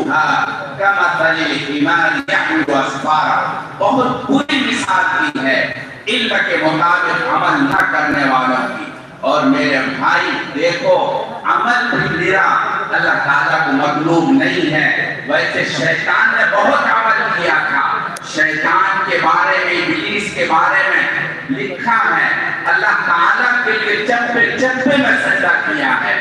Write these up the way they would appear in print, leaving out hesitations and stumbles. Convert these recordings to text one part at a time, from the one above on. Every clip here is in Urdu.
مثلها كمثل الحمار يحمل أسفارا. بہت بری مثال دی ہے علم کے مطابق عمل نہ کرنے والوں کی. اور میرے بھائی دیکھو، عمل بھی میرا اللہ تعالیٰ کو مطلوب نہیں ہے. ویسے شیطان نے بہت عمل کیا تھا. شیطان کے بارے میں، ابلیس کے بارے میں لکھا ہے اللہ تعالیٰ کے لیے چپے چپے میں سجدہ کیا ہے،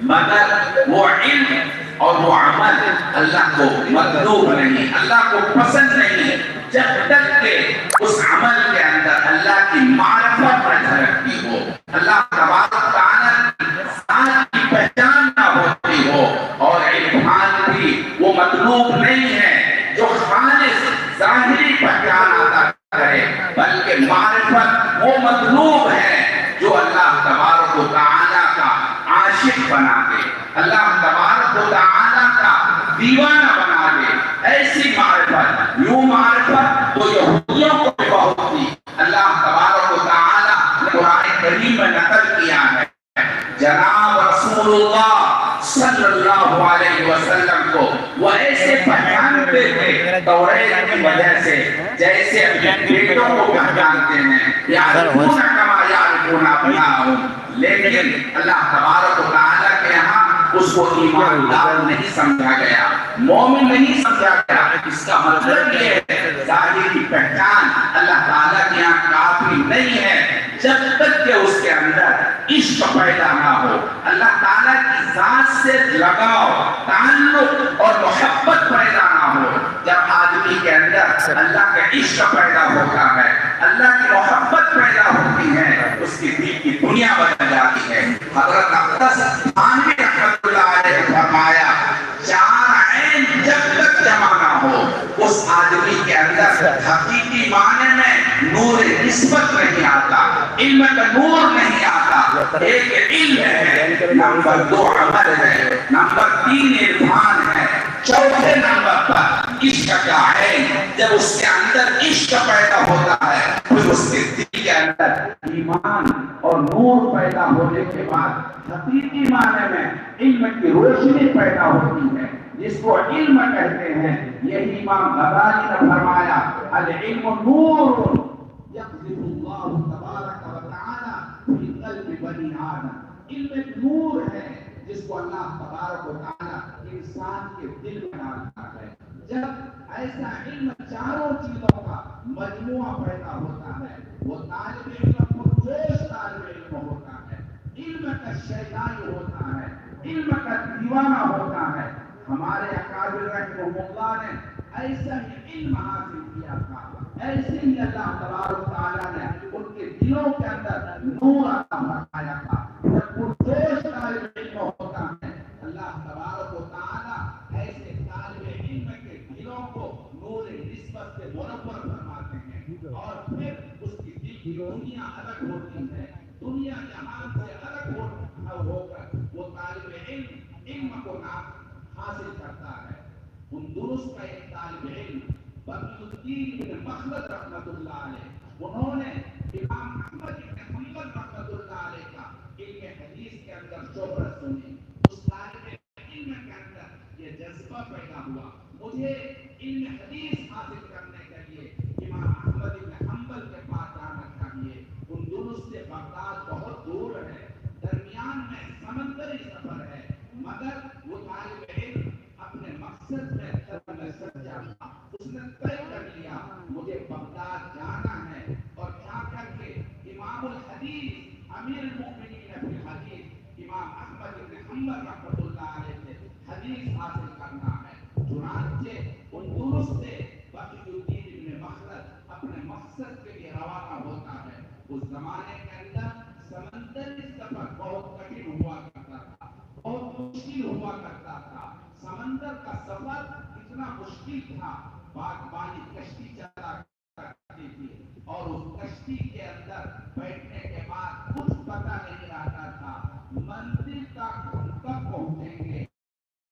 مگر وہ علم اور وہ عمل اللہ کو مطلوب نہیں، اللہ کو پسند نہیں، جب تک کہ اس عمل کے اندر اللہ کی معرفت نہ جھلکتی ہو، اللہ تبارک و تعالیٰ کی ذات کی پہچان نہ ہوتی ہو. اور عرفان بھی وہ مطلوب نہیں ہے جو خالص ظاہری پہچان عطا کرے، بلکہ معرفت وہ مطلوب ہے جو اللہ تبارک و تعالیٰ کا عاشق بنا دے، اللہ تبارک و تعالیٰ کا دیوانہ بنا دے. ایسی معرفت، یوں معرفت تو یہودیوں کو بھی بہت تھی. اللہ تبارک و تعالیٰ نے قرآن کریم میں نقل کیا ہے جناب رسول اللہ صلی اللہ علیہ وسلم کو وہ ایسے پہچانتے تھے توریت کی وجہ سے جیسے اپنے بیٹوں کو پہچانتے ہیں، یعرفون کما یعرفون ابناءہم. لیکن اللہ تبارک و تعالیٰ کے یہاں اس کو ایماندار نہیں سمجھا گیا، مومن نہیں سمجھا گیا. اس کا مطلب یہ ہے ظاہری پہچان اللہ تعالیٰ کے یہاں کافی نہیں ہے جب تک کہ اس کے اندر عشق پیدا نہ ہو، اللہ تعالیٰ کی ذات سے لگاؤ، تعلق اور محبت پیدا نہ ہو. جب آدمی کے اندر اللہ کا عشق پیدا ہوتا ہے، اللہ کی محبت پیدا ہوتی ہے، اس کی دل کی دنیا بدل جاتی ہے. حضرت اقدس تھانوی رحمۃ اللہ علیہ نے فرمایا چار عین جب تک جمع نہ ہو اس آدمی کے اندر حقیقی معنی میں نور نسبت نہیں آتا، علم کا نور نہیں آتا. ایک علم ہے، نمبر 2 عمل ہے، نمبر 3 عرفان ہے، چوتھے نمبر پر عشق کا ہے. جب اس کے اندر عشق پیدا ہوتا ہے پھر اس کے دل کے اندر ایمان اور نور پیدا ہونے کے بعد حقیقی معنی میں علم کی روشنی پیدا ہوتی ہے جس کو علم کہتے ہیں. یہی امام غزالی نے فرمایا العلم نور یقذف اللہ تبارک و تعالی فی قلب بنی آدم. علم ایک نور ہے جس کو اللہ تبارک و تعالی انسان کے دل میں ڈالتا ہے. جب ایسا علم چاروں چیزوں کا مجموعہ پیدا ہوتا ہے وہ طالب علم پرجوش طالب علم ہوتا ہے، علم کا شیدائی ہوتا ہے، علم کا دیوانہ ہوتا ہے. ہمارے اکابر رحمہ اللہ نے ایسا ہی علم حاصل کیا تھا، ایسے ہی اللہ تبارک و تعالیٰ نے ان کے دلوں کے اندر نور عطا فرمایا تھا. جب پرجوش طالب علم ہوتا ہے اللہ تبارک و تعالیٰ ایسے طالب علم کے دلوں کو نور نسبت سے منور فرماتے ہیں اور پھر اس کی دل کی دنیا الگ ہوتی ہے. دنیا جہان سے الگ ہو کر وہ طالب علم کو حاصل کرتا ہے. اندلس کا ایک طالب علم بقی الدین بن مخلد رحمۃ اللہ علیہ، انہوں نے امام احمد بن حنبل رحمۃ اللہ علیہ کا علم حدیث کے اندر شہرت سنی. اس طالب علم کے اندر یہ جذبہ پیدا ہوا مجھے علم حدیث حاصل کرنے کے لیے امام احمد بن حنبل کے پاس جانا چاہیے. اندلس سے بغداد بہت دور ہے، درمیان میں سمندری سفر ہے، مگر وہ طالب علم اپنے مقصد میں سچا تھا. اس نے طے کر لیا مجھے بغداد جانا ہے اور جا کر کے امام الحدیث امیر المؤمنین فی الحدیث امام احمد بن حنبل رحمۃ اللہ علیہ سے حدیث حاصل کرنا ہے. چنانچہ اندلس سے بقی الدین بن مخلد اپنے مقصد کے لیے روانہ ہوتا ہے. اس زمانے کے اندر سمندری سفر بہت کٹھن ہوا کرتا تھا، بہت مشکل ہوا کرتا تھا. سمندر کا سفر اتنا مشکل تھا، باغبانی کشتی چلا کرتی تھی اور اس کشتی کے اندر بیٹھنے کے بعد کچھ پتہ نہیں رہتا تھا منزل تک ہم کب پہنچیں گے.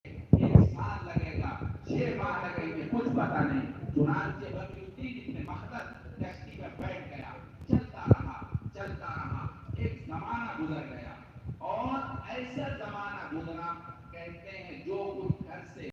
1 سال لگے گا، 6 ماہ لگیں گے، کچھ پتہ نہیں. چنانچہ بقی الدین ابن مخلد کشتی میں بیٹھ گیا، چلتا رہا. ایک زمانہ گزر گیا اور ایسا